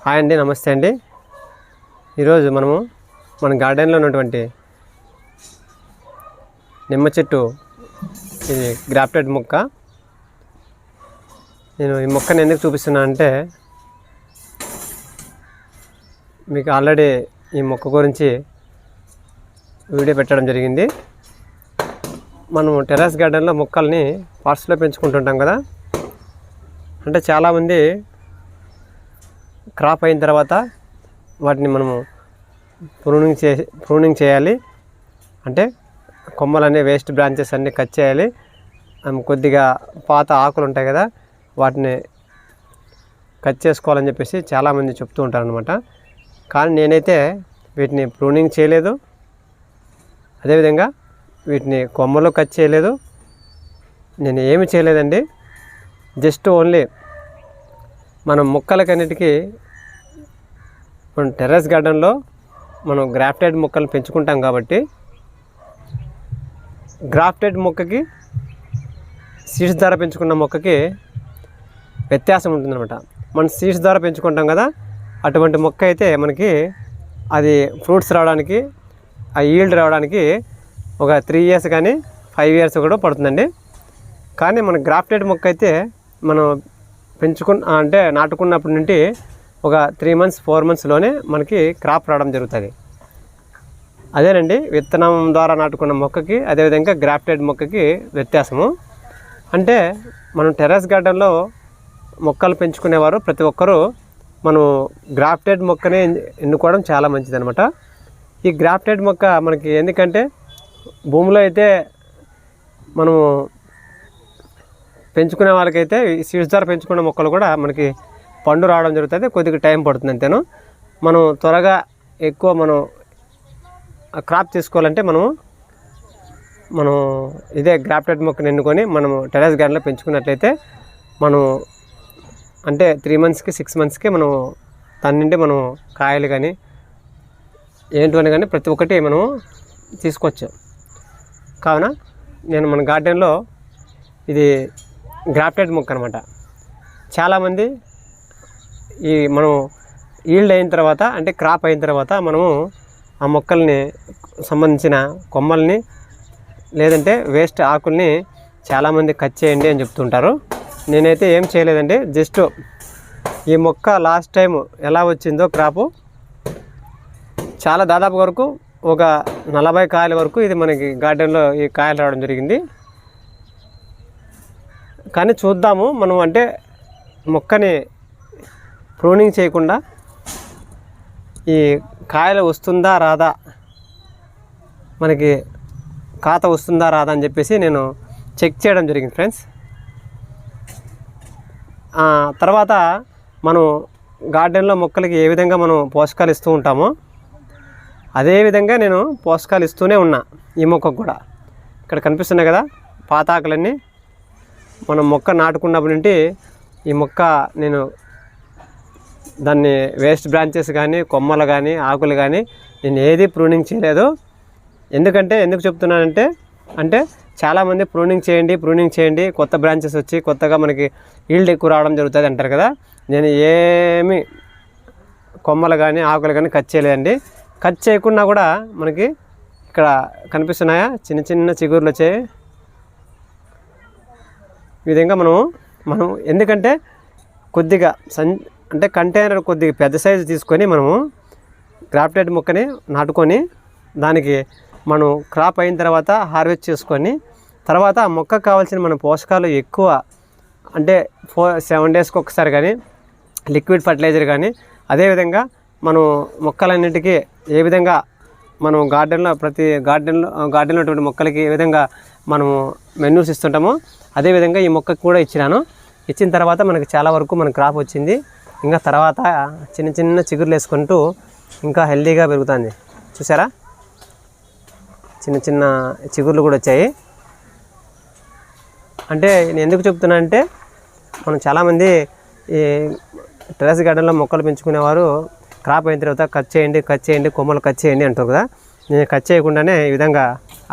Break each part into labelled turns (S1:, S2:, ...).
S1: Hi అండి, నమస్తే అండి. ఈరోజు మనము మన గార్డెన్లో ఉన్నటువంటి నిమ్మ చెట్టు, ఇది గ్రాఫ్టెడ్ మొక్క. నేను ఈ మొక్కని ఎందుకు చూపిస్తున్నా అంటే, మీకు ఆల్రెడీ ఈ మొక్క గురించి వీడియో పెట్టడం జరిగింది. మనం టెర్రస్ గార్డెన్లో మొక్కల్ని పాట్స్లో పెంచుకుంటుంటాం కదా. అంటే చాలామంది క్రాప్ అయిన తర్వాత వాటిని మనము ప్రూనింగ్ చేయాలి. అంటే కొమ్మలన్నీ, వేస్ట్ బ్రాంచెస్ అన్నీ కట్ చేయాలి. కొద్దిగా పాత ఆకులు ఉంటాయి కదా, వాటిని కట్ చేసుకోవాలని చెప్పేసి చాలామంది చెప్తూ ఉంటారు అనమాట. కానీ నేనైతే వీటిని ప్రూనింగ్ చేయలేదు, అదేవిధంగా వీటిని కొమ్మలు కట్ చేయలేదు, నేను ఏమి చేయలేదండి. జస్ట్ ఓన్లీ మనం మొక్కలకన్నిటికీ మనం టెర్రస్ గార్డెన్లో మనం గ్రాఫ్టెడ్ మొక్కలు పెంచుకుంటాం కాబట్టి, గ్రాఫ్టెడ్ మొక్కకి సీడ్స్ ద్వారా పెంచుకున్న మొక్కకి వ్యత్యాసం ఉంటుందన్నమాట. మనం సీడ్స్ ద్వారా పెంచుకుంటాం కదా, అటువంటి మొక్క అయితే మనకి అది ఫ్రూట్స్ రావడానికి, ఆ ఈల్డ్ రావడానికి ఒక 3 years కానీ 5 years కూడా పడుతుందండి. కానీ మన గ్రాఫ్టెడ్ మొక్క అయితే మనం అంటే నాటుకున్నప్పటి నుండి ఒక 3 months 4 monthsలోనే మనకి క్రాప్ రావడం జరుగుతుంది. అదేనండి విత్తనం ద్వారా నాటుకున్న మొక్కకి, అదేవిధంగా గ్రాఫ్టెడ్ మొక్కకి వ్యత్యాసము. అంటే మనం టెర్రస్ గార్డెన్లో మొక్కలు పెంచుకునేవారు ప్రతి ఒక్కరూ మనం గ్రాఫ్టెడ్ మొక్కనే ఎన్నుకోవడం చాలా మంచిదన్నమాట. ఈ గ్రాఫ్టెడ్ మొక్క మనకి ఎందుకంటే, భూమిలో అయితే మనము పెంచుకునే వాళ్ళకైతే ఈ సీడ్స్ ద్వారా పెంచుకునే మొక్కలు కూడా మనకి పండు రావడం జరుగుతుంది. కొద్దిగా టైం పడుతుంది అంతేను. మనం త్వరగా ఎక్కువ మనం క్రాప్ తీసుకోవాలంటే మనం ఇదే గ్రాఫ్టెడ్ మొక్కను ఎన్నుకొని మనము టెర్రస్ గార్డెన్లో పెంచుకున్నట్లయితే, మనం అంటే 3 monthsకి 6 monthsకి మనం దాని నుండి మనం కాయలు కానీ ఏంటని కానీ ప్రతి ఒక్కటి మనం తీసుకోవచ్చు. కావున నేను మన గార్డెన్లో ఇది గ్రాఫ్టెడ్ మొక్క అనమాట. చాలామంది ఈ మనం ఈల్డ్ అయిన తర్వాత, అంటే క్రాప్ అయిన తర్వాత మనము ఆ మొక్కల్ని సంబంధించిన కొమ్మల్ని లేదంటే వేస్ట్ ఆకుల్ని చాలామంది కట్ చేయండి అని చెప్తుంటారు. నేనైతే ఏం చేయలేదండి. జస్ట్ ఈ మొక్క లాస్ట్ టైం ఎలా వచ్చిందో క్రాపు, చాలా దాదాపు వరకు ఒక 40 కాయల వరకు ఇది మనకి గార్డెన్లో ఈ కాయలు రావడం జరిగింది. కానీ చూద్దాము, మనం అంటే మొక్కని ప్రూనింగ్ చేయకుండా ఈ కాయలు వస్తుందా రాదా, మనకి కాత వస్తుందా రాదా అని చెప్పేసి నేను చెక్ చేయడం జరిగింది ఫ్రెండ్స్. తర్వాత మనం గార్డెన్లో మొక్కలకి ఏ విధంగా మనం పోషకాలు ఇస్తూ ఉంటామో అదేవిధంగా నేను పోషకాలు ఇస్తూనే ఉన్నా ఈ మొక్కకు కూడా. ఇక్కడ కనిపిస్తున్నాయి కదా పాతాకులన్నీ. మనం మొక్క నాటుకున్నప్పటి నుండి ఈ మొక్క నేను దాన్ని వేస్ట్ బ్రాంచెస్ కానీ, కొమ్మలు కానీ, ఆకులు కానీ నేను ఏది ప్రూనింగ్ చేయలేదు. ఎందుకు చెప్తున్నానంటే, అంటే చాలామంది ప్రూనింగ్ చేయండి కొత్త బ్రాంచెస్ వచ్చి కొత్తగా మనకి ఈల్డ్ ఎక్కువ రావడం జరుగుతుంది అంటారు కదా. నేను ఏమి కొమ్మలు కానీ ఆకులు కానీ కట్ చేయలేదండి. కట్ చేయకుండా కూడా మనకి ఇక్కడ కనిపిస్తున్నాయా చిన్న చిన్న చిగుర్లు వచ్చాయి. ఈ విధంగా మనం ఎందుకంటే కొద్దిగా అంటే కంటైనర్ కొద్దిగా పెద్ద సైజు తీసుకొని మనము గ్రాఫ్టెడ్ మొక్కని నాటుకొని దానికి మనం క్రాప్ అయిన తర్వాత హార్వెస్ట్ చేసుకొని, తర్వాత ఆ మొక్కకు కావాల్సిన మన పోషకాలు ఎక్కువ, అంటే 7 daysకి ఒకసారి కానీ లిక్విడ్ ఫర్టిలైజర్ కానీ, అదేవిధంగా మనం మొక్కలన్నింటికీ ఏ విధంగా మనం ప్రతి గార్డెన్లో ఉన్నటువంటి మొక్కలకి ఏ విధంగా మనము మెన్యూస్ ఇస్తుంటామో అదేవిధంగా ఈ మొక్కకు కూడా ఇచ్చిన తర్వాత మనకి చాలా వరకు మన క్రాప్ వచ్చింది. ఇంకా తర్వాత చిన్న చిన్న చిగుర్లు వేసుకుంటూ ఇంకా హెల్తీగా పెరుగుతుంది. చూసారా, చిన్న చిన్న చిగుర్లు కూడా వచ్చాయి. అంటే నేను ఎందుకు చెప్తున్నా అంటే, మనం చాలామంది ఈ టెర్రస్ గార్డెన్లో మొక్కలు పెంచుకునేవారు క్రాప్ అయిన తర్వాత కట్ చేయండి కొమ్మలు కట్ చేయండి అంటారు కదా. నేను కట్ చేయకుండానే ఈ విధంగా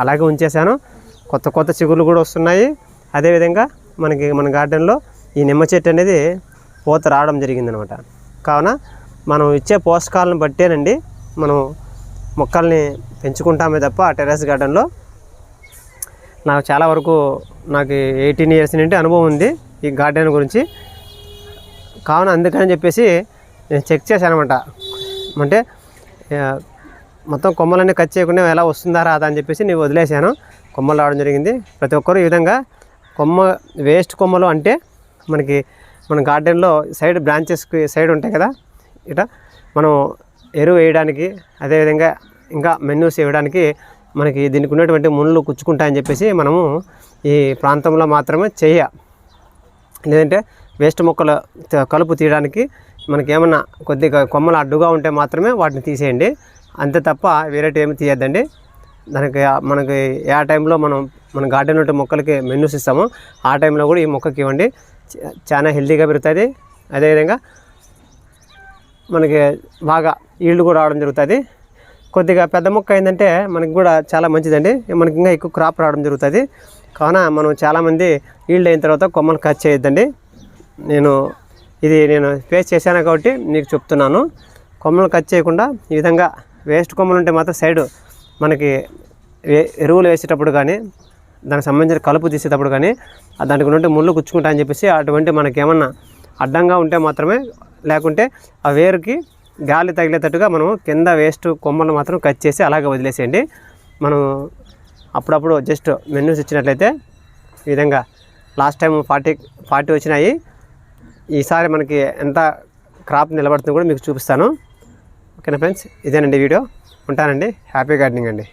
S1: అలాగే ఉంచేసాను. కొత్త చిగుర్లు కూడా వస్తున్నాయి. అదేవిధంగా మన గార్డెన్లో ఈ నిమ్మ చెట్టు అనేది పూత రావడం జరిగిందనమాట. కావున మనం ఇచ్చే పోషకాలను బట్టేనండి మనం మొక్కల్ని పెంచుకుంటామే తప్ప టెర్రస్ గార్డెన్లో నాకు చాలా వరకు నాకు 18 ఇయర్స్ నుండి అనుభవం ఉంది ఈ గార్డెన్ గురించి. కావున అందుకని చెప్పేసి నేను చెక్ చేశాను అనమాట. అంటే మొత్తం కొమ్మలన్నీ కట్ చేయకుండా ఎలా వస్తుందా రాదా అని చెప్పేసి నేను వదిలేశాను. కొమ్మలు రావడం జరిగింది. ప్రతి ఒక్కరు ఈ విధంగా వేస్ట్ కొమ్మలు అంటే మనకి మన గార్డెన్లో సైడ్ బ్రాంచెస్కి సైడ్ ఉంటాయి కదా, ఇట మనం ఎరువు వేయడానికి అదేవిధంగా ఇంకా మెన్యూస్ వేయడానికి మనకి దీనికి ఉన్నటువంటి ముళ్ళు కుచ్చుకుంటాయని చెప్పేసి మనము ఈ ప్రాంతంలో మాత్రమే లేదంటే వేస్ట్ మొక్కల కలుపు తీయడానికి మనకి ఏమన్నా కొద్దిగా కొమ్మలు అడ్డుగా ఉంటే మాత్రమే వాటిని తీసేయండి. అంతే తప్ప వేరేటి ఏమి తీయద్దండి. మనకి ఏ టైంలో మన గార్డెన్ ఉంటే మొక్కలకి మెన్యూస్ ఇస్తామో ఆ టైంలో కూడా ఈ మొక్కకి ఇవ్వండి. చాలా హెల్తీగా పెరుగుతుంది. అదేవిధంగా మనకి బాగా ఈల్డ్ కూడా రావడం జరుగుతుంది. కొద్దిగా పెద్ద మొక్క అయిందంటే మనకి కూడా చాలా మంచిదండి. మనకి ఇంకా ఎక్కువ క్రాప్ రావడం జరుగుతుంది. కావున మనం చాలామంది ఈల్డ్ అయిన తర్వాత కొమ్మలు కట్ చేయొద్దండి. నేను ఫేస్ చేశాను కాబట్టి నీకు చెప్తున్నాను. కొమ్మలు కట్ చేయకుండా ఈ విధంగా వేస్ట్ కొమ్మలు ఉంటే మాత్రం సైడు మనకి ఎరువులు వేసేటప్పుడు కానీ దానికి సంబంధించిన కలుపు తీసేటప్పుడు కానీ దానికి నుండి ముళ్ళు కుచ్చుకుంటాయని చెప్పేసి అటువంటి మనకి ఏమన్నా అడ్డంగా ఉంటే మాత్రమే, లేకుంటే ఆ వేరుకి గాలి తగిలేటట్టుగా మనం కింద వేస్ట్ కొమ్మలు మాత్రం కట్ చేసి అలాగే వదిలేసేయండి. మనం అప్పుడప్పుడు జస్ట్ మెన్యూస్ ఇచ్చినట్లయితే ఈ విధంగా లాస్ట్ టైం 40 వచ్చినాయి. ఈసారి మనకి ఎంత క్రాప్ నిలబడుతుందో కూడా మీకు చూపిస్తాను. ఓకేనా ఫ్రెండ్స్, ఇదేనండి వీడియో. ఉంటానండి. హ్యాపీ గార్డెనింగ్ అండి.